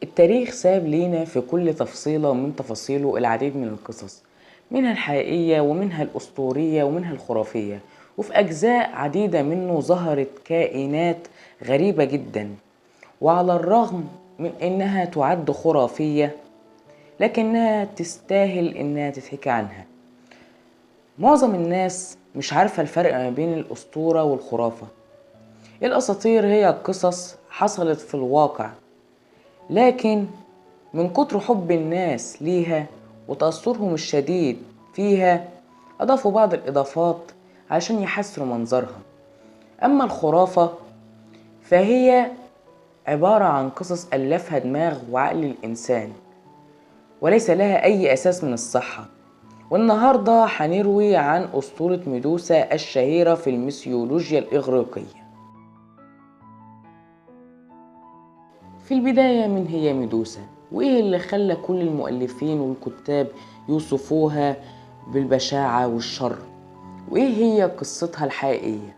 التاريخ ساب لينا في كل تفصيلة من تفاصيله العديد من القصص، منها الحقيقية ومنها الأسطورية ومنها الخرافية، وفي أجزاء عديدة منه ظهرت كائنات غريبة جدا، وعلى الرغم من إنها تعد خرافية لكنها تستاهل إنها تتحكي عنها. معظم الناس مش عارفة الفرق ما بين الأسطورة والخرافة. الأساطير هي قصص حصلت في الواقع، لكن من كتر حب الناس ليها وتأثرهم الشديد فيها أضافوا بعض الإضافات عشان يحسنوا منظرها. أما الخرافة فهي عبارة عن قصص ألفها دماغ وعقل الإنسان وليس لها أي أساس من الصحة. والنهاردة هنروي عن أسطورة ميدوسا الشهيرة في الميثولوجيا الإغريقية. في البداية، من هي ميدوسا؟ وإيه اللي خلى كل المؤلفين والكتاب يوصفوها بالبشاعة والشر؟ وإيه هي قصتها الحقيقية؟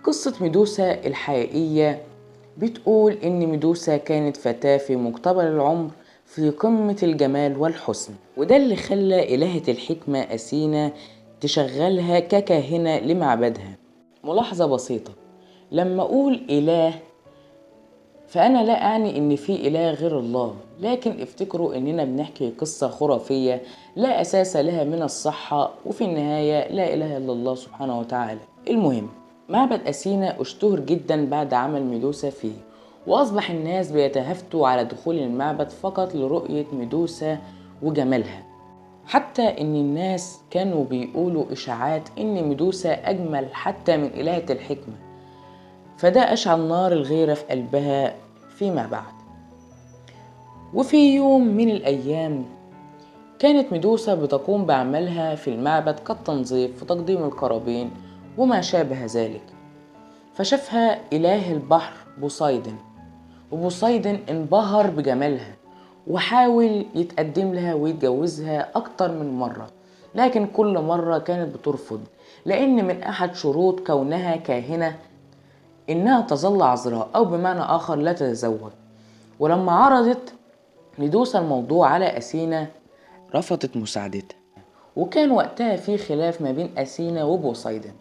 قصة ميدوسا الحقيقية بتقول إن ميدوسا كانت فتاة في مقتبل العمر في قمة الجمال والحسن، وده اللي خلى إلهة الحكمة أثينا تشغلها ككاهنة لمعبدها. ملاحظة بسيطة، لما أقول إله فأنا لا أعني إن في إله غير الله، لكن افتكروا إننا بنحكي قصة خرافية لا أساس لها من الصحة، وفي النهاية لا إله إلا الله سبحانه وتعالى. المهم، معبد أثينا اشتهر جدا بعد عمل ميدوسا فيه، وأصبح الناس بيتهافتوا على دخول المعبد فقط لرؤية ميدوسا وجمالها، حتى إن الناس كانوا بيقولوا إشاعات إن ميدوسا أجمل حتى من إلهة الحكمة، فده أشعل نار الغيرة في قلبها فيما بعد. وفي يوم من الأيام كانت ميدوسا بتقوم بعملها في المعبد كالتنظيف وتقديم القرابين وما شابه ذلك، فشافها إله البحر بوسايدن، وبوسايدن انبهر بجمالها وحاول يتقدم لها ويتجوزها أكتر من مرة، لكن كل مرة كانت بترفض، لأن من أحد شروط كونها كاهنة إنها تظل عذراء، أو بمعنى آخر لا تتزوج. ولما عرضت ميدوسا الموضوع على أثينا رفضت مساعدتها، وكان وقتها في خلاف ما بين أثينا وبوسايدن،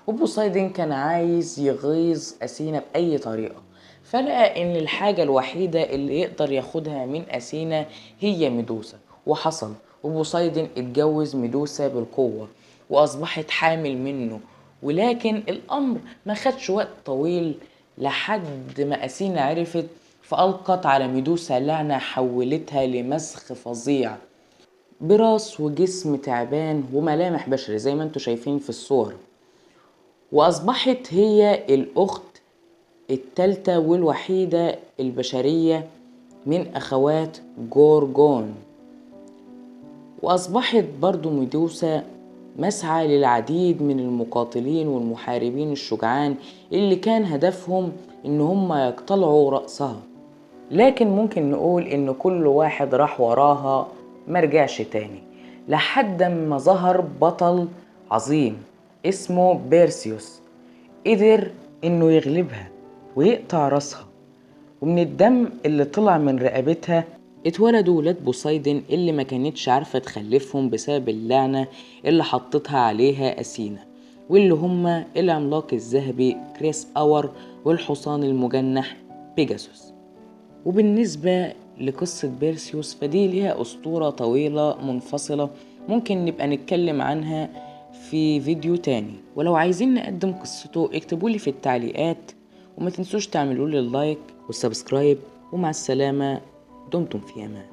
وبوسايدن كان عايز يغيظ أثينا بأي طريقة، فلقى إن الحاجة الوحيدة اللي يقدر ياخدها من أثينا هي ميدوسا، وحصل، وبوسايدن اتجوز ميدوسا بالقوة وأصبحت حامل منه. ولكن الأمر ما خدش وقت طويل لحد ما أثينا عرفت، فألقت على ميدوسا لعنة حولتها لمسخ فظيع براس وجسم تعبان وملامح بشري زي ما انتوا شايفين في الصور، وأصبحت هي الأخت التالتة والوحيدة البشرية من أخوات جورجون. وأصبحت برضو ميدوسا مسعى للعديد من المقاتلين والمحاربين الشجعان اللي كان هدفهم إن هم يقتلعوا رأسها، لكن ممكن نقول إن كل واحد راح وراها مرجعش تاني، لحد ما ظهر بطل عظيم اسمه بيرسيوس، قدر إنه يغلبها ويقطع رأسها، ومن الدم اللي طلع من رقبتها اتولدوا ولاد بوسايدن اللي ما كانتش عارفة تخلفهم بسبب اللعنة اللي حطتها عليها أثينا، واللي هما العملاق الذهبي كريس أور والحصان المجنح بيجاسوس. وبالنسبة لقصة بيرسيوس فدي ليها أسطورة طويلة منفصلة ممكن نبقى نتكلم عنها في فيديو تاني، ولو عايزين نقدم قصته اكتبولي في التعليقات، وما تنسوش تعملولي اللايك والسبسكرايب. ومع السلامة، دمتم في أمان.